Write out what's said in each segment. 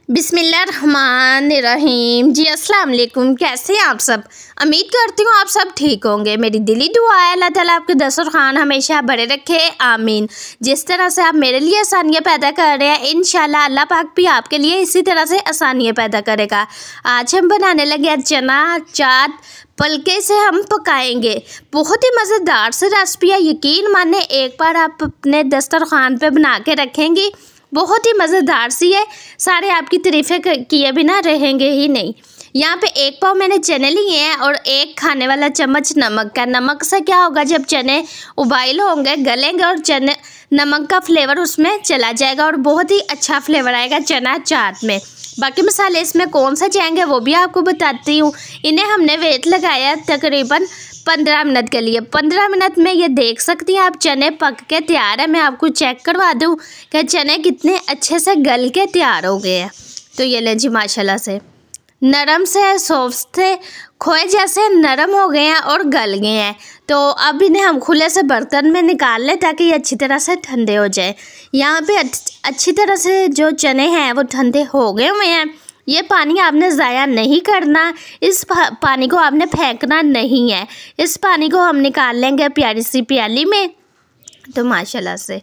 बिस्मिल्लाहिर्रहमानिर्रहीम। जी अस्सलाम वालेकुम। कैसे हैं आप सब? उम्मीद करती हूँ आप सब ठीक होंगे। मेरी दिली दुआ है अल्लाह ताला आपके दस्तरखान हमेशा भरे रखे, आमीन। जिस तरह से आप मेरे लिए आसानियाँ पैदा कर रहे हैं, इंशाल्लाह अल्लाह पाक भी आपके लिए इसी तरह से आसानियाँ पैदा करेगा। आज हम बनाने लगे चना चाट, पलके से हम पकाएंगे। बहुत ही मज़ेदार से रेसिपी है, यकीन माने एक बार आप अपने दस्तरखान पे बना के रखेंगी, बहुत ही मज़ेदार सी है। सारे आपकी तारीफ़ें किए बिना रहेंगे ही नहीं। यहाँ पे 1 पाव मैंने चने लिए हैं और 1 खाने वाला चम्मच नमक का। नमक से क्या होगा, जब चने उबाइल होंगे, गलेंगे और चने नमक का फ्लेवर उसमें चला जाएगा और बहुत ही अच्छा फ्लेवर आएगा चना चाट में। बाकी मसाले इसमें कौन सा जाएंगे वो भी आपको बताती हूँ। इन्हें हमने वेट लगाया तकरीबन 15 मिनट के लिए। 15 मिनट में ये देख सकती हैं आप चने पक के तैयार है। मैं आपको चेक करवा दूँ कि चने कितने अच्छे से गल के तैयार हो गए हैं। तो ये ले जी, माशाल्लाह से नरम से सॉफ्ट थे, खोए जैसे नरम हो गए हैं और गल गए हैं। तो अब इन्हें हम खुले से बर्तन में निकाल लें ताकि ये अच्छी तरह से ठंडे हो जाए। यहाँ पे अच्छी तरह से जो चने हैं वो ठंडे हो गए हुए हैं। ये पानी आपने ज़ाया नहीं करना, इस पानी को आपने फेंकना नहीं है। इस पानी को हम निकाल लेंगे प्यारी सी प्याली में। तो माशाल्लाह से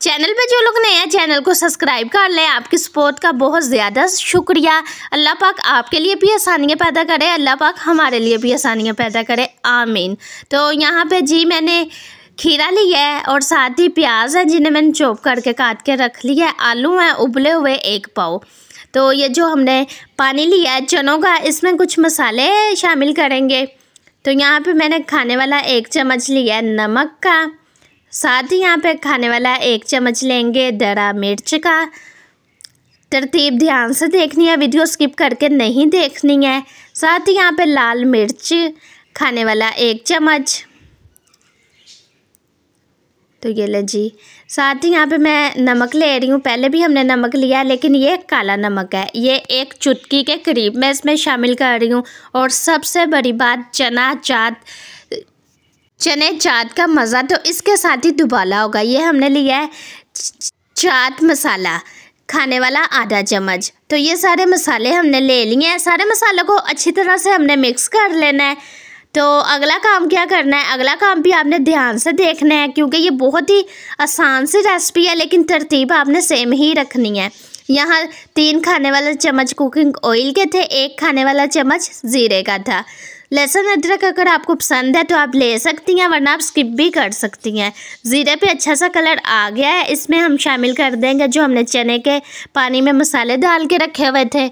चैनल पे जो लोग नए हैं चैनल को सब्सक्राइब कर लें। आपकी सपोर्ट का बहुत ज़्यादा शुक्रिया। अल्लाह पाक आपके लिए भी आसानियाँ पैदा करे, अल्लाह पाक हमारे लिए भी आसानियाँ पैदा करे, आमीन। तो यहाँ पे जी मैंने खीरा लिया है और साथ ही प्याज है जिन्हें मैंने चॉप करके काट के रख लिया है। आलू हैं उबले हुए 1 पाव। तो ये जो हमने पानी लिया है चनों का, इसमें कुछ मसाले शामिल करेंगे। तो यहाँ पे मैंने खाने वाला 1 चम्मच लिया है नमक का, साथ ही यहाँ पे खाने वाला 1 चम्मच लेंगे दरा मिर्च का। तरतीब ध्यान से देखनी है, वीडियो स्किप करके नहीं देखनी है। साथ ही यहाँ पे लाल मिर्च खाने वाला 1 चम्मच। तो ये ले जी, साथ ही यहाँ पे मैं नमक ले रही हूँ। पहले भी हमने नमक लिया लेकिन ये काला नमक है, ये 1 चुटकी के करीब मैं इसमें शामिल कर रही हूँ। और सबसे बड़ी बात, चने चाट का मज़ा तो इसके साथ ही दुबाला होगा। ये हमने लिया है चाट मसाला खाने वाला आधा चम्मच। तो ये सारे मसाले हमने ले लिए हैं। सारे मसालों को अच्छी तरह से हमने मिक्स कर लेना है। तो अगला काम क्या करना है, अगला काम भी आपने ध्यान से देखना है क्योंकि ये बहुत ही आसान सी रेसिपी है लेकिन तरतीब आपने सेम ही रखनी है। यहाँ 3 खाने वाला चम्मच कुकिंग ऑयल के थे, 1 खाने वाला चम्मच ज़ीरे का था। लहसुन अदरक अगर आपको पसंद है तो आप ले सकती हैं, वरना आप स्किप भी कर सकती हैं। ज़ीरे पे अच्छा सा कलर आ गया है। इसमें हम शामिल कर देंगे जो हमने चने के पानी में मसाले डाल के रखे हुए थे।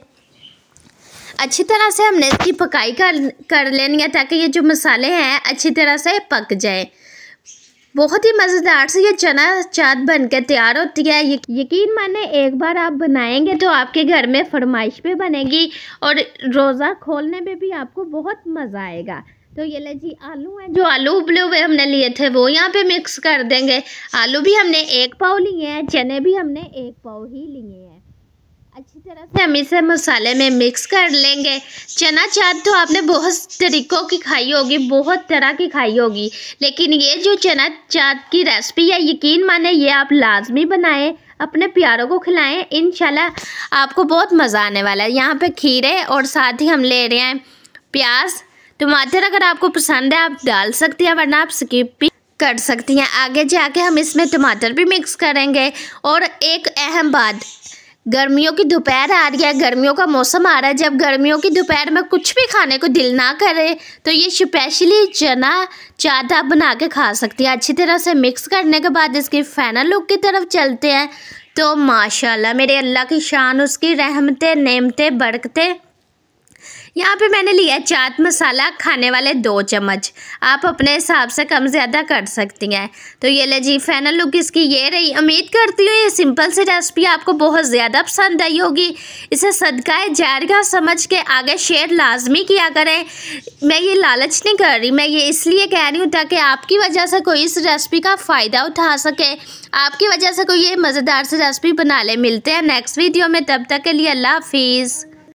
अच्छी तरह से हमने इसकी पकाई कर लेनी है ताकि ये जो मसाले हैं अच्छी तरह से पक जाए। बहुत ही मज़ेदार से ये चना चाट बन के तैयार होती है। यकीन माने एक बार आप बनाएंगे तो आपके घर में फरमाइश पे बनेगी और रोज़ा खोलने में भी आपको बहुत मज़ा आएगा। तो ये ले जी, आलू हैं, जो आलू उबले हुए हमने लिए थे वो यहाँ पे मिक्स कर देंगे। आलू भी हमने 1 पाव लिए हैं, चने भी हमने 1 पाव ही लिए हैं। अच्छी तरह से हम इसे मसाले में मिक्स कर लेंगे। चना चाट तो आपने बहुत तरीक़ों की खाई होगी, बहुत तरह की खाई होगी, लेकिन ये जो चना चाट की रेसिपी है, यकीन माने ये आप लाजमी बनाएं, अपने प्यारों को खिलाएं, इंशाल्लाह आपको बहुत मज़ा आने वाला है। यहाँ पे खीरे और साथ ही हम ले रहे हैं प्याज, टमाटर अगर आपको पसंद है आप डाल सकती हैं, वरना आप स्किप भी कर सकती हैं। आगे जाके हम इसमें टमाटर भी मिक्स करेंगे। और एक अहम बात, गर्मियों की दोपहर आ रही है, गर्मियों का मौसम आ रहा है। जब गर्मियों की दोपहर में कुछ भी खाने को दिल ना करे तो ये स्पेशली चना चाट आप बना के खा सकती हैं। अच्छी तरह से मिक्स करने के बाद इसकी फाइनल लुक की तरफ चलते हैं। तो माशाल्लाह मेरे अल्लाह की शान, उसकी रहमतें नेमतें बरकतें। यहाँ पे मैंने लिया चाट मसाला खाने वाले 2 चम्मच, आप अपने हिसाब से कम ज़्यादा कर सकती हैं। तो ये ले जी, फाइनल लुक इसकी ये रही। उम्मीद करती हूँ ये सिंपल सी रेसिपी आपको बहुत ज़्यादा पसंद आई होगी। इसे सदकाए जारिया समझ के आगे शेयर लाजमी किया करें। मैं ये लालच नहीं कर रही, मैं ये इसलिए कह रही हूँ ताकि आपकी वजह से कोई इस रेसिपी का फ़ायदा उठा सके, आपकी वजह से कोई ये मज़ेदार सी रेसिपी बना ले। मिलते हैं नेक्स्ट वीडियो में, तब तक के लिए अल्लाह हाफिज़।